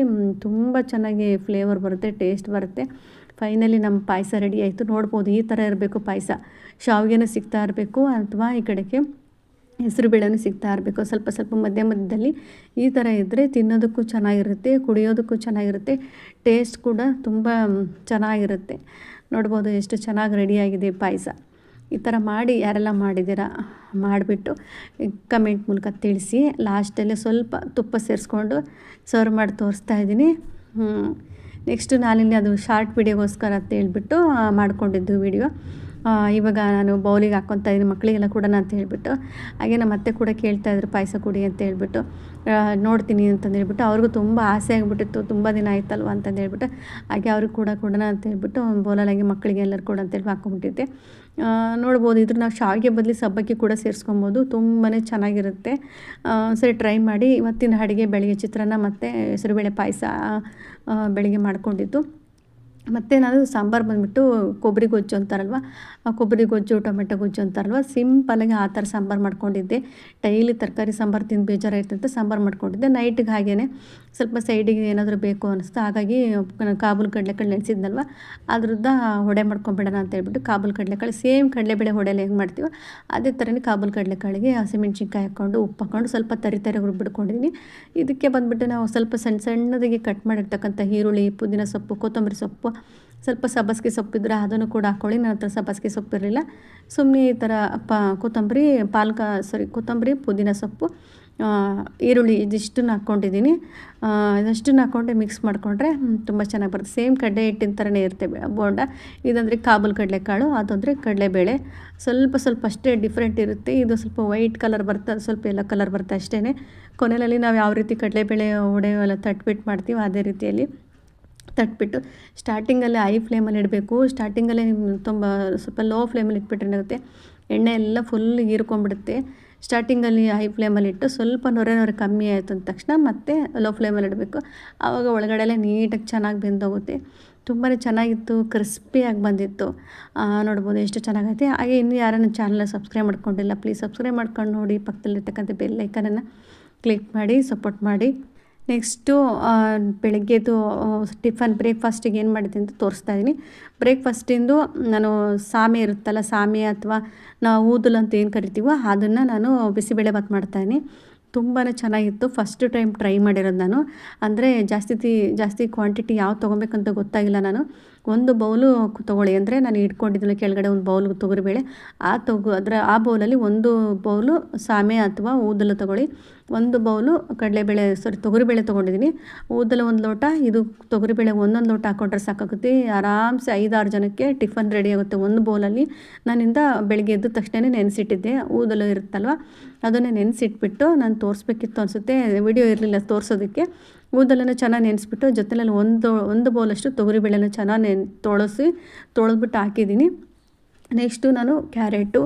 ತುಂಬ ಚೆನ್ನಾಗಿ ಫ್ಲೇವರ್ ಬರುತ್ತೆ, ಟೇಸ್ಟ್ ಬರುತ್ತೆ. ಫೈನಲಿ ನಮ್ಮ ಪಾಯಸ ರೆಡಿ ಆಯಿತು. ನೋಡ್ಬೋದು ಈ ಥರ ಇರಬೇಕು ಪಾಯಸ. ಶಾವಿಗೆನೂ ಸಿಗ್ತಾ ಇರಬೇಕು, ಅಥವಾ ಈ ಕಡೆಗೆ ಹೆಸರುಬೇಳೆನೂ ಸಿಗ್ತಾ ಇರಬೇಕು, ಸ್ವಲ್ಪ ಮಧ್ಯದಲ್ಲಿ. ಈ ಥರ ಇದ್ದರೆ ತಿನ್ನೋದಕ್ಕೂ ಚೆನ್ನಾಗಿರುತ್ತೆ, ಕುಡಿಯೋದಕ್ಕೂ ಚೆನ್ನಾಗಿರುತ್ತೆ, ಟೇಸ್ಟ್ ಕೂಡ ತುಂಬ ಚೆನ್ನಾಗಿರುತ್ತೆ. ನೋಡ್ಬೋದು ಎಷ್ಟು ಚೆನ್ನಾಗಿ ರೆಡಿಯಾಗಿದೆ ಪಾಯಸ. ಈ ಥರ ಮಾಡಿ ಯಾರೆಲ್ಲ ಮಾಡಿದ್ದೀರಾ ಮಾಡಿಬಿಟ್ಟು ಕಮೆಂಟ್ ಮೂಲಕ ತಿಳಿಸಿ. ಲಾಸ್ಟಲ್ಲಿ ಸ್ವಲ್ಪ ತುಪ್ಪ ಸೇರಿಸ್ಕೊಂಡು ಸರ್ವ್ ಮಾಡಿ ತೋರಿಸ್ತಾ ಇದ್ದೀನಿ. ನೆಕ್ಸ್ಟು ನಾನಿಲ್ಲಿ ಅದು ಶಾರ್ಟ್ ವಿಡಿಯೋಗೋಸ್ಕರ ಅಂತ ಹೇಳ್ಬಿಟ್ಟು ಮಾಡ್ಕೊಂಡಿದ್ದು ವಿಡಿಯೋ. ಇವಾಗ ನಾನು ಬೌಲಿಗೆ ಹಾಕ್ಕೊತಾ ಇದ್ದೀನಿ ಮಕ್ಕಳಿಗೆಲ್ಲ ಕೊಡೋಣ ಅಂತ ಹೇಳ್ಬಿಟ್ಟು. ಹಾಗೆ ನಮ್ಮ ಅತ್ತೆ ಕೂಡ ಕೇಳ್ತಾಯಿದ್ರು ಪಾಯಸ ಕುಡಿ ಅಂತ ಹೇಳ್ಬಿಟ್ಟು, ನೋಡ್ತೀನಿ ಅಂತಂದು ಹೇಳ್ಬಿಟ್ಟು. ಅವ್ರಿಗೂ ತುಂಬ ಆಸೆ ಆಗಿಬಿಟ್ಟಿತ್ತು, ತುಂಬ ದಿನ ಆಯ್ತಲ್ವ ಅಂತಂದು ಹೇಳ್ಬಿಟ್ಟು. ಹಾಗೆ ಅವ್ರಿಗೆ ಕೂಡ ಕೊಡೋಣ ಅಂತ ಹೇಳ್ಬಿಟ್ಟು ಒಂದು ಬೌಲಲ್ಲಿ ಮಕ್ಕಳಿಗೆ ಎಲ್ಲರೂ ಕೂಡ ಅಂತೇಳಿ ಹಾಕ್ಕೊಂಬಿಟ್ಟಿದ್ದೆ. ನೋಡ್ಬೋದು, ಇದ್ರ ನಾವು ಶಾವಿಗೆ ಬದಲು ಸಬ್ಬಕ್ಕಿ ಕೂಡ ಸೇರಿಸ್ಕೊಬೋದು, ತುಂಬಾ ಚೆನ್ನಾಗಿರುತ್ತೆ. ಸರಿ ಟ್ರೈ ಮಾಡಿ. ಇವತ್ತಿನ ಅಡುಗೆ ಬೆಳಗ್ಗೆ ಚಿತ್ರಾನ್ನ ಮತ್ತು ಹೆಸರುಬೇಳೆ ಪಾಯಸ ಬೆಳಗ್ಗೆ ಮಾಡ್ಕೊಂಡಿದ್ದು. ಮತ್ತು ನಾನು ಸಾಂಬಾರು ಬಂದುಬಿಟ್ಟು ಕೊಬ್ಬರಿ ಗೊಜ್ಜು ಅಂತಾರಲ್ವ, ಕೊಬ್ಬರಿ ಗೊಜ್ಜು ಟೊಮೆಟೊ ಗೊಜ್ಜು ಅಂತಾರಲ್ವ, ಸಿಂಪಲಾಗಿ ಆ ಥರ ಸಾಂಬಾರು ಮಾಡ್ಕೊಂಡಿದ್ದೆ. ಡೈಲಿ ತರಕಾರಿ ಸಾಂಬಾರು ತಿಂದು ಬೇಜಾರಾಯ್ತು ಅಂತ ಸಾಂಬಾರು ಮಾಡ್ಕೊಂಡಿದ್ದೆ. ನೈಟಿಗೆ ಹಾಗೇ ಸ್ವಲ್ಪ ಸೈಡಿಗೆ ಏನಾದರೂ ಬೇಕು ಅನ್ನಿಸ್ತು. ಹಾಗಾಗಿ ಕಾಬೂಲ್ ಕಡಲೆಕಾಳು ನೆನೆಸಿದ್ನಲ್ವ, ಅದ್ರದ್ದು ವಡೆ ಮಾಡ್ಕೊಂಬಿಡೋಣ ಅಂತ ಹೇಳ್ಬಿಟ್ಟು ಕಾಬೂಲ್ ಕಡಲೆಕಾಳು ಸೇಮ್ ಕಡಲೆಬೇಳೆ ವಡೆಲ್ಲ ಹೆಂಗೆ ಮಾಡ್ತೀವೋ ಅದೇ ಥರನೇ ಕಾಬೂಲ್ ಕಡಲೆಕಾಳಿಗೆ ಹಸಿಮೆಣ್ಸಿನ್ಕಾಯಿ ಹಾಕ್ಕೊಂಡು ಉಪ್ಪು ಹಾಕ್ಕೊಂಡು ಸ್ವಲ್ಪ ತರಿತರಿಗೆ ರುಬ್ಬಿಟ್ಕೊಂಡಿದ್ದೀನಿ. ಇದಕ್ಕೆ ಬಂದುಬಿಟ್ಟು ನಾವು ಸ್ವಲ್ಪ ಸಣ್ಣದಾಗಿ ಕಟ್ ಮಾಡಿರ್ತಕ್ಕಂಥ ಈರುಳ್ಳಿ, ಪುದೀನ ಸೊಪ್ಪು, ಕೊತ್ತಂಬರಿ ಸೊಪ್ಪು, ಸ್ವಲ್ಪ ಸಬ್ಬಸಿಗೆ ಸೊಪ್ಪಿದ್ರೆ ಅದನ್ನು ಕೂಡ ಹಾಕ್ಕೊಳ್ಳಿ. ನನ್ನ ಹತ್ರ ಸಬ್ಬಸಿಗೆ ಸೊಪ್ಪಿರಲಿಲ್ಲ. ಸುಮ್ಮನೆ ಈ ಥರ ಕೊತ್ತಂಬರಿ, ಪುದೀನ ಸೊಪ್ಪು, ಈರುಳ್ಳಿ ಇದಿಷ್ಟನ್ನು ಹಾಕ್ಕೊಂಡಿದ್ದೀನಿ. ಇದಷ್ಟನ್ನು ಹಾಕ್ಕೊಂಡೆ ಮಿಕ್ಸ್ ಮಾಡಿಕೊಂಡ್ರೆ ತುಂಬ ಚೆನ್ನಾಗಿ ಬರುತ್ತೆ. ಸೇಮ್ ಕಡಲೆ ಹಿಟ್ಟಿನ ಥರನೇ ಇರುತ್ತೆ ಬೋಂಡ. ಇದಂದರೆ ಕಾಬೂಲ್ ಕಡಲೆಕಾಳು, ಅದಂದರೆ ಕಡಲೆಬೇಳೆ. ಸ್ವಲ್ಪ ಅಷ್ಟೇ ಡಿಫ್ರೆಂಟ್ ಇರುತ್ತೆ. ಇದು ಸ್ವಲ್ಪ ವೈಟ್ ಕಲರ್ ಬರುತ್ತೆ, ಅದು ಸ್ವಲ್ಪ ಯೆಲ್ಲೋ ಕಲರ್ ಬರುತ್ತೆ ಅಷ್ಟೇ. ಕೊನೆಯಲ್ಲಿ ನಾವು ಯಾವ ರೀತಿ ಕಡಲೆಬೇಳೆ ಒಡೆಯೆಲ್ಲ ತಟ್ಬಿಟ್ಟು ಮಾಡ್ತೀವಿ ಅದೇ ರೀತಿಯಲ್ಲಿ ತಟ್ಬಿಟ್ಟು ಸ್ಟಾರ್ಟಿಂಗಲ್ಲೇ ಹೈ ಫ್ಲೇಮಲ್ಲಿ ಇಡಬೇಕು. ಸ್ಟಾರ್ಟಿಂಗಲ್ಲೇ ಸ್ವಲ್ಪ ಲೋ ಫ್ಲೇಮಲ್ಲಿ ಇಟ್ಬಿಟ್ರೆ ಏನಾಗುತ್ತೆ, ಎಣ್ಣೆ ಎಲ್ಲ ಫುಲ್ ಹೀರ್ಕೊಂಡ್ಬಿಡುತ್ತೆ. ಸ್ಟಾರ್ಟಿಂಗಲ್ಲಿ ಹೈ ಫ್ಲೇಮಲ್ಲಿ ಇಟ್ಟು ಸ್ವಲ್ಪ ನೊರೆ ಕಮ್ಮಿ ಆಯಿತು ಅಂದ ತಕ್ಷಣ ಮತ್ತೆ ಲೋ ಫ್ಲೇಮಲ್ಲಿ ಇಡಬೇಕು. ಆವಾಗ ಒಳಗಡೆ ಎಲ್ಲ ನೀಟಾಗಿ ಚೆನ್ನಾಗಿ ಬೆಂದೋಗುತ್ತೆ. ತುಂಬಾ ಚೆನ್ನಾಗಿತ್ತು, ಕ್ರಿಸ್ಪಿಯಾಗಿ ಬಂದಿತ್ತು. ನೋಡ್ಬೋದು ಎಷ್ಟು ಚೆನ್ನಾಗೈತೆ. ಹಾಗೆ ಇನ್ನೂ ಯಾರು ನನ್ನ ಚಾನಲ್ನ ಸಬ್ಸ್ಕ್ರೈಬ್ ಮಾಡ್ಕೊಂಡಿಲ್ಲ, ಪ್ಲೀಸ್ ಸಬ್ಸ್ಕ್ರೈಬ್ ಮಾಡ್ಕೊಂಡು ನೋಡಿ. ಪಕ್ಕದಲ್ಲಿರ್ತಕ್ಕಂಥ ಬೆಲ್ ಐಕನನ್ನು ಕ್ಲಿಕ್ ಮಾಡಿ ಸಪೋರ್ಟ್ ಮಾಡಿ. ನೆಕ್ಸ್ಟು ಬೆಳಗ್ಗೆದು ಟಿಫನ್ ಬ್ರೇಕ್ಫಾಸ್ಟಿಗೆ ಏನು ಮಾಡಿದೆ ಅಂತ ತೋರಿಸ್ತಾ ಇದ್ದೀನಿ. ಬ್ರೇಕ್ಫಾಸ್ಟಿಂದು ನಾನು ಸಾಮೆ ಇರುತ್ತಲ್ಲ, ಸಾಮೆ ಅಥವಾ ನಾವು ಊದಲು ಅಂತ ಏನು ಕರಿತೀವೋ ಅದನ್ನು ನಾನು ಬಿಸಿಬೇಳೆಭಾತ್ ಮಾಡ್ತಾಯಿದ್ದೀನಿ. ತುಂಬಾ ಚೆನ್ನಾಗಿತ್ತು. ಫಸ್ಟ್ ಟೈಮ್ ಟ್ರೈ ಮಾಡಿರೋದು ನಾನು. ಅಂದರೆ ಜಾಸ್ತಿ ಕ್ವಾಂಟಿಟಿ ಯಾವ್ದು ತೊಗೊಬೇಕಂತ ಗೊತ್ತಾಗಿಲ್ಲ. ನಾನು ಒಂದು ಬೌಲು ತೊಗೊಳ್ಳಿ ಅಂದರೆ ನಾನು ಇಟ್ಕೊಂಡಿದ್ದೀನಿ ಕೆಳಗಡೆ ಒಂದು ಬೌಲ್ ತೊಗರಿಬೇಳೆ. ಆ ಬೌಲಲ್ಲಿ ಒಂದು ಬೌಲು ಸಾಮೆ ಅಥವಾ ಊದಲು ತೊಗೊಳ್ಳಿ. ಒಂದು ಬೌಲು ತೊಗರಿಬೇಳೆ ತೊಗೊಂಡಿದ್ದೀನಿ. ಊದಲು ಒಂದು ಲೋಟ, ಇದು ತೊಗರಿಬೇಳೆ ಒಂದೊಂದು ಲೋಟ ಹಾಕ್ಕೊಂಡ್ರೆ ಸಾಕಾಗುತ್ತೆ. ಆರಾಮ್ಸೆ 5-6 ಜನಕ್ಕೆ ಟಿಫನ್ ರೆಡಿ ಆಗುತ್ತೆ ಒಂದು ಬೌಲಲ್ಲಿ. ನಾನಿಂದ ಬೆಳಗ್ಗೆ ಎದ್ದ ತಕ್ಷಣ ನೆನೆಸಿಟ್ಟಿದ್ದೆ. ಊದಲು ಇರುತ್ತಲ್ವ ಅದನ್ನೇ ನೆನೆಸಿಟ್ಬಿಟ್ಟು ನಾನು ತೋರಿಸ್ಬೇಕಿತ್ತು ಅನಿಸುತ್ತೆ, ವಿಡಿಯೋ ಇರಲಿಲ್ಲ ತೋರಿಸೋದಕ್ಕೆ. ಊದಲನ್ನು ಚೆನ್ನಾಗಿ ನೆನೆಸ್ಬಿಟ್ಟು ಜೊತೆಯಲ್ಲಿ ಒಂದು ಬೌಲಷ್ಟು ತೊಗರಿಬೇಳೆನ ಚೆನ್ನಾಗಿ ತೊಳೆದ್ಬಿಟ್ಟು ಹಾಕಿದ್ದೀನಿ. ನೆಕ್ಸ್ಟು ನಾನು ಕ್ಯಾರೆಟು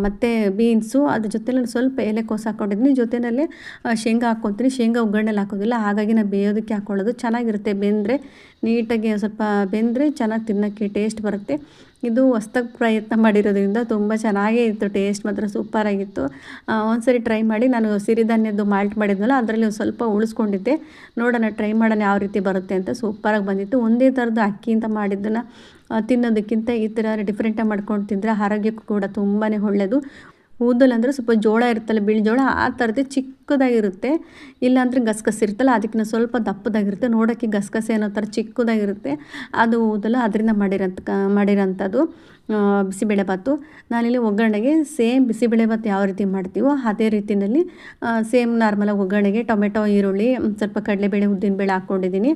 ಮತ್ತು ಬೀನ್ಸು ಅದ್ರ ಜೊತೆಲಿ ಸ್ವಲ್ಪ ಎಲೆಕೋಸು ಹಾಕ್ಕೊಂಡಿದ್ದೀನಿ. ಜೊತೆಯಲ್ಲೇ ಶೇಂಗಾ ಹಾಕ್ಕೊತೀನಿ. ಶೇಂಗಾ ಒಗ್ಗರಣೆಲಿ ಹಾಕೋದಿಲ್ಲ, ಹಾಗಾಗಿ ನಾನು ಬೇಯೋದಕ್ಕೆ ಹಾಕ್ಕೊಳ್ಳೋದು. ಚೆನ್ನಾಗಿರುತ್ತೆ ಬೆಂದರೆ, ನೀಟಾಗಿ ಸ್ವಲ್ಪ ಬೆಂದರೆ ಚೆನ್ನಾಗಿ ತಿನ್ನೋಕ್ಕೆ ಟೇಸ್ಟ್ ಬರುತ್ತೆ. ಇದು ಹೊಸ್ದಾಗಿ ಪ್ರಯತ್ನ ಮಾಡಿರೋದ್ರಿಂದ ತುಂಬ ಚೆನ್ನಾಗೇ ಇತ್ತು. ಟೇಸ್ಟ್ ಮಾತ್ರ ಸೂಪರಾಗಿತ್ತು. ಒಂದ್ಸರಿ ಟ್ರೈ ಮಾಡಿ. ನಾನು ಸಿರಿಧಾನ್ಯದ್ದು ಮಾಲ್ಟ್ ಮಾಡಿದ್ನಲ್ಲ ಅದರಲ್ಲಿ ಒಂದು ಸ್ವಲ್ಪ ಉಳಿಸ್ಕೊಂಡಿದ್ದೆ. ಟ್ರೈ ಮಾಡೋಣ ಯಾವ ರೀತಿ ಬರುತ್ತೆ ಅಂತ. ಸೂಪರಾಗಿ ಬಂದಿತ್ತು. ಒಂದೇ ಥರದ್ದು ಅಕ್ಕಿಯಿಂದ ಮಾಡಿದ್ದನ್ನು ತಿನ್ನೋದಕ್ಕಿಂತ ಈ ಥರ ಡಿಫ್ರೆಂಟಾಗಿ ಮಾಡ್ಕೊಂಡು ತಿಂದರೆ ಆರೋಗ್ಯಕ್ಕೂ ಕೂಡ ತುಂಬಾ ಒಳ್ಳೆಯದು. ಊದಲು ಅಂದರೆ ಸ್ವಲ್ಪ ಜೋಳ ಇರುತ್ತಲ್ಲ, ಬಿಳಿ ಜೋಳ, ಆ ಥರದ್ದು ಚಿಕ್ಕದಾಗಿರುತ್ತೆ. ಇಲ್ಲಾಂದರೆ ಗಸಗಸೆ ಇರುತ್ತಲ್ಲ ಅದಕ್ಕಿಂತ ಸ್ವಲ್ಪ ದಪ್ಪದಾಗಿರುತ್ತೆ. ನೋಡೋಕ್ಕೆ ಗಸಗಸೆ ಅನ್ನೋ ಥರ ಚಿಕ್ಕದಾಗಿರುತ್ತೆ. ಅದು ಊದಲು ಅದರಿಂದ ಮಾಡಿರೋಂಥದ್ದು ಬಿಸಿಬೇಳೆಭಾತು. ನಾನಿಲ್ಲಿ ಒಗ್ಗರಣೆಗೆ ಸೇಮ್ ಬಿಸಿಬೇಳೆಭಾತು ಯಾವ ರೀತಿ ಮಾಡ್ತೀವೋ ಅದೇ ರೀತಿಯಲ್ಲಿ ಸೇಮ್ ನಾರ್ಮಲಾಗಿ ಒಗ್ಗರಣೆಗೆ ಟೊಮೆಟೊ, ಈರುಳ್ಳಿ, ಸ್ವಲ್ಪ ಕಡಲೆಬೇಳೆ, ಉದ್ದಿನಬೇಳೆ ಹಾಕ್ಕೊಂಡಿದ್ದೀನಿ.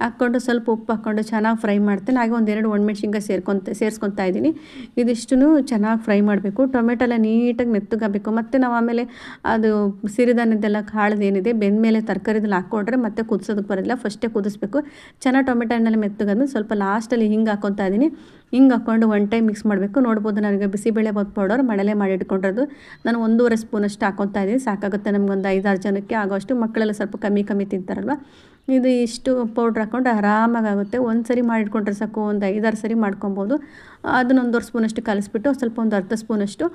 ಹಾಕ್ಕೊಂಡು ಸ್ವಲ್ಪ ಉಪ್ಪು ಹಾಕ್ಕೊಂಡು ಚೆನ್ನಾಗಿ ಫ್ರೈ ಮಾಡ್ತೇನೆ. ಹಾಗೆ 1-2 ಒಣಮೆಣ್ಸಿನ್ಕಾಯಿ ಸೇರಿಸ್ಕೊತಾ ಇದ್ದೀನಿ. ಇದಿಷ್ಟನ್ನು ಚೆನ್ನಾಗಿ ಫ್ರೈ ಮಾಡಬೇಕು. ಟೊಮೆಟೊ ಎಲ್ಲ ನೀಟಾಗಿ ಮೆತ್ತಗಾಗಬೇಕು. ಮತ್ತು ನಾವು ಆಮೇಲೆ ಅದು ಸಿರಿಧಾನ್ಯದ್ದೆಲ್ಲ ಕಾಳ್ದೇನಿದೆ ಬೆಂದಮೇಲೆ ತರಕಾರಿದಲ್ಲಿ ಹಾಕ್ಕೊಂಡ್ರೆ ಮತ್ತೆ ಕುದಿಸೋದಕ್ಕೆ ಬರೋದಿಲ್ಲ. ಫಸ್ಟೇ ಕುದಿಸ್ಬೇಕು. ಚೆನ್ನಾಗಿ ಟೊಮೆಟೊ ಹಣ್ಣೆಲ್ಲ ಮೆತ್ತಗಾದ್ಮೇಲೆ ಸ್ವಲ್ಪ ಲಾಸ್ಟಲ್ಲಿ ಹಿಂಗೆ ಹಾಕ್ಕೊತಾ ಇದ್ದೀನಿ. ಹಿಂಗೆ ಹಾಕ್ಕೊಂಡು 1 ಟೈಮ್ ಮಿಕ್ಸ್ ಮಾಡಬೇಕು. ನೋಡ್ಬೋದು ನನಗೆ ಬಿಸಿಬೇಳೆಭಾತ್ ಪೌಡರ್ ಮನೇಲೇ ಮಾಡಿ ಇಟ್ಕೊಂಡಿರೋದು. ನಾನು 1.5 ಸ್ಪೂನಷ್ಟು ಹಾಕ್ಕೊತಾ ಇದ್ದೀನಿ. ಸಾಕಾಗುತ್ತೆ ನಮಗೊಂದು 5-6 ಜನಕ್ಕೆ ಆಗೋಷ್ಟು. ಮಕ್ಕಳೆಲ್ಲ ಸ್ವಲ್ಪ ಕಮ್ಮಿ ತಿಂತಾರಲ್ವ. ಇದು ಇಷ್ಟು ಪೌಡ್ರ್ ಹಾಕ್ಕೊಂಡು ಆರಾಮಾಗುತ್ತೆ. ಒಂದು ಸರಿ ಮಾಡಿಟ್ಕೊಂಡ್ರೆ ಸಾಕು, ಒಂದು 5-6 ಸರಿ ಮಾಡ್ಕೊಬೋದು. ಅದನ್ನ 1.5 ಸ್ಪೂನಷ್ಟು ಕಲಿಸ್ಬಿಟ್ಟು ಸ್ವಲ್ಪ ಒಂದು ಅರ್ಧ ಸ್ಪೂನಷ್ಟು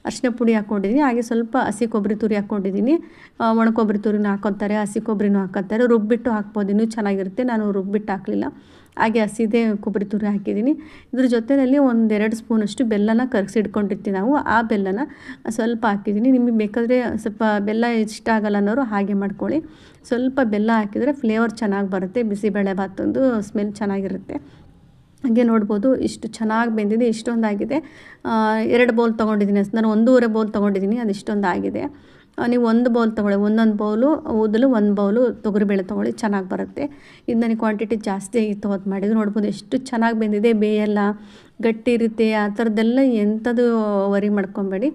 ಅರಿಶಿನ ಪುಡಿ ಹಾಕ್ಕೊಂಡಿದ್ದೀನಿ. ಹಾಗೆ ಸ್ವಲ್ಪ ಹಸಿ ಕೊಬ್ಬರಿ ತುರಿ ಹಾಕ್ಕೊಂಡಿದ್ದೀನಿ. ಒಣ ಕೊಬ್ಬರಿ ತುರಿನೂ ಹಾಕ್ಕೊತಾರೆ, ಹಸಿ ಕೊಬ್ಬರಿನೂ ಹಾಕ್ಕೊತಾರೆ. ರುಬ್ಬಿಟ್ಟು ಹಾಕ್ಬೋದು, ಇನ್ನೂ ಚೆನ್ನಾಗಿರುತ್ತೆ. ನಾನು ರುಬ್ಬಿಟ್ಟು ಹಾಕಲಿಲ್ಲ, ಹಾಗೆ ಹಸಿದೇ ಕೊಬ್ಬರಿ ತುರಿ ಹಾಕಿದ್ದೀನಿ. ಇದ್ರ ಜೊತೆಯಲ್ಲಿ 1-2 ಸ್ಪೂನಷ್ಟು ಬೆಲ್ಲನ ಕರಗಿಸಿಟ್ಕೊಂಡಿರ್ತೀವಿ ನಾವು, ಆ ಬೆಲ್ಲನ ಸ್ವಲ್ಪ ಹಾಕಿದ್ದೀನಿ. ನಿಮಗೆ ಬೇಕಾದರೆ ಸ್ವಲ್ಪ ಬೆಲ್ಲ ಇಷ್ಟ ಆಗಲ್ಲ ಅನ್ನೋರು ಹಾಗೆ ಮಾಡ್ಕೊಳ್ಳಿ. ಸ್ವಲ್ಪ ಬೆಲ್ಲ ಹಾಕಿದರೆ ಫ್ಲೇವರ್ ಚೆನ್ನಾಗಿ ಬರುತ್ತೆ. ಬಿಸಿಬೇಳೆಭಾತೊಂದು ಸ್ಮೆಲ್ ಚೆನ್ನಾಗಿರುತ್ತೆ. ಹಾಗೆ ನೋಡ್ಬೋದು ಇಷ್ಟು ಚೆನ್ನಾಗಿ ಬೆಂದಿದೆ. ಇಷ್ಟೊಂದಾಗಿದೆ. 2 ಬೌಲ್ ತೊಗೊಂಡಿದ್ದೀನಿ. ನಾನು 1.5 ಬೌಲ್ ತೊಗೊಂಡಿದ್ದೀನಿ, ಅದು ಇಷ್ಟೊಂದಾಗಿದೆ. ನೀವು 1 ಬೌಲ್ ತೊಗೊಳ್ಳಿ. ಒಂದೊಂದು ಬೌಲು ಊದಲು, 1 ಬೌಲು ತೊಗರಿಬೇಳೆ ತೊಗೊಳ್ಳಿ, ಚೆನ್ನಾಗಿ ಬರುತ್ತೆ. ಇದು ನನಗೆ ಕ್ವಾಂಟಿಟಿ ಜಾಸ್ತಿ ಆಗಿತ್ತು ಅವತ್ತು ಮಾಡಿದ್ದು. ನೋಡ್ಬೋದು ಎಷ್ಟು ಚೆನ್ನಾಗಿ ಬೆಂದಿದೆ. ಬೇಯೆಲ್ಲ ಗಟ್ಟಿ ಇರುತ್ತೆ, ಆ ಥರದ್ದೆಲ್ಲ ಎಂಥದ್ದು ವರಿ ಮಾಡ್ಕೊಬೇಡಿ.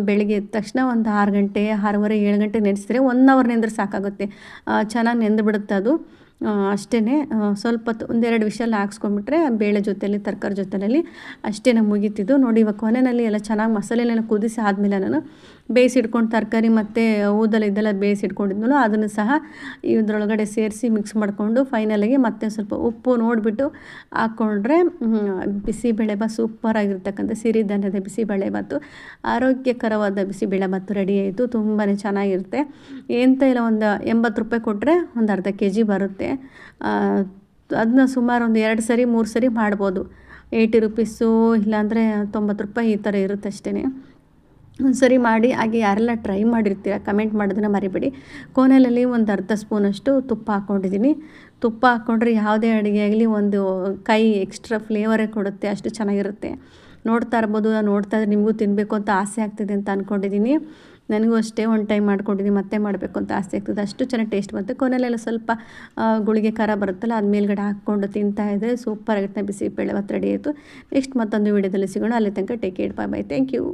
ಬೆಳಿಗ್ಗೆ ಎದ್ದ ತಕ್ಷಣ ಒಂದು 6 ಗಂಟೆ, 6:30, 7 ಗಂಟೆ ನೆನೆಸಿದ್ರೆ 1 ಅವರ್ ನೆಂದರೆ ಸಾಕಾಗುತ್ತೆ. ಚೆನ್ನಾಗಿ ನೆಂದು ಬಿಡುತ್ತೆ ಅದು. ಅಷ್ಟೇ. ಸ್ವಲ್ಪ ಹೊತ್ತು 1-2 ವಿಷಲ್ ಹಾಕ್ಸ್ಕೊಂಬಿಟ್ರೆ ಬೇಳೆ ಜೊತೆಯಲ್ಲಿ ತರಕಾರಿ ಜೊತೆಯಲ್ಲಿ ಅಷ್ಟೇ ಮುಗೀತಿದ್ದು. ನೋಡಿ ಇವಾಗ ಕೊನೆಯಲ್ಲಿ ಎಲ್ಲ ಚೆನ್ನಾಗಿ ಮಸಾಲೆನೆಲ್ಲ ಕುದಿಸಿ ಆದಮೇಲೆ ನಾನು ಬೇಯಿಸಿಟ್ಕೊಂಡು ತರಕಾರಿ ಮತ್ತು ಊದಲು ಇದೆಲ್ಲ ಬೇಯಿಸಿಟ್ಕೊಂಡಿದ್ನಲ್ಲ ಅದನ್ನು ಸಹ ಇದರೊಳಗಡೆ ಸೇರಿಸಿ ಮಿಕ್ಸ್ ಮಾಡಿಕೊಂಡು ಫೈನಲಿಗೆ ಮತ್ತೆ ಸ್ವಲ್ಪ ಉಪ್ಪು ನೋಡಿಬಿಟ್ಟು ಹಾಕ್ಕೊಂಡ್ರೆ ಬಿಸಿಬೇಳೆಭಾತ್ ಸೂಪರಾಗಿರ್ತಕ್ಕಂಥ ಸಿರಿಧಾನ್ಯದ ಬಿಸಿಬೇಳೆಭಾತು, ಆರೋಗ್ಯಕರವಾದ ಬಿಸಿಬೇಳೆಭಾತು ರೆಡಿ ಆಯಿತು. ತುಂಬಾ ಚೆನ್ನಾಗಿರುತ್ತೆ. ಎಂತ ಇಲ್ಲ, ಒಂದು 80 ರೂಪಾಯಿ ಕೊಟ್ಟರೆ ಒಂದು ಅರ್ಧ kg ಬರುತ್ತೆ. ಅದನ್ನ ಸುಮಾರು ಒಂದು 2 ಸರಿ 3 ಸರಿ ಮಾಡ್ಬೋದು. 80 ರೂಪೀಸು ಇಲ್ಲಾಂದರೆ 90 ರೂಪಾಯಿ ಈ ಥರ ಇರುತ್ತೆ ಅಷ್ಟೇ. ಒಂದ್ಸರಿ ಮಾಡಿ ಹಾಗೆ ಯಾರೆಲ್ಲ ಟ್ರೈ ಮಾಡಿರ್ತೀರ ಕಮೆಂಟ್ ಮಾಡೋದನ್ನು ಮರಿಬೇಡಿ. ಕೋನಲಲ್ಲಿ ಒಂದು ಅರ್ಧ ಸ್ಪೂನಷ್ಟು ತುಪ್ಪ ಹಾಕ್ಕೊಂಡಿದ್ದೀನಿ. ತುಪ್ಪ ಹಾಕ್ಕೊಂಡ್ರೆ ಯಾವುದೇ ಅಡುಗೆ ಆಗಲಿ ಒಂದು ಕೈ ಎಕ್ಸ್ಟ್ರಾ ಫ್ಲೇವರೇ ಕೊಡುತ್ತೆ, ಅಷ್ಟು ಚೆನ್ನಾಗಿರುತ್ತೆ. ನೋಡ್ತಾ ಇರ್ಬೋದು, ನೋಡ್ತಾ ಇದ್ರೆ ನಿಮಗೂ ತಿನ್ನಬೇಕು ಅಂತ ಆಸೆ ಆಗ್ತಿದೆ ಅಂತ ಅಂದ್ಕೊಂಡಿದ್ದೀನಿ. ನನಗೂ ಅಷ್ಟೇ ಒಂದು ಟೈಮ್ ಮಾಡ್ಕೊಂಡಿದ್ದೀನಿ, ಮತ್ತೆ ಮಾಡಬೇಕು ಅಂತ ಆಸೆ ಆಗ್ತದೆ, ಅಷ್ಟು ಚೆನ್ನಾಗಿ ಟೇಸ್ಟ್ ಬರುತ್ತೆ. ಕೊನೆಲೆಲ್ಲ ಸ್ವಲ್ಪ ಗುಳಿಗೆ ಖಾರ ಬರುತ್ತಲ್ಲ, ಅದು ಮೇಲ್ಗಡೆ ಹಾಕ್ಕೊಂಡು ತಿಂತಾಯಿದ್ರೆ ಸೂಪರ್ ಆಗುತ್ತೆ. ಬಿಸಿ ಬೇಳೆಭಾತ್ ರೆಡಿ ಆಯಿತು. ನೆಕ್ಸ್ಟ್ ಮತ್ತೊಂದು ವೀಡಿಯೋದಲ್ಲಿ ಸಿಗೋಣ. ಅಲ್ಲಿ ತನಕ take care, bye bye, thank you.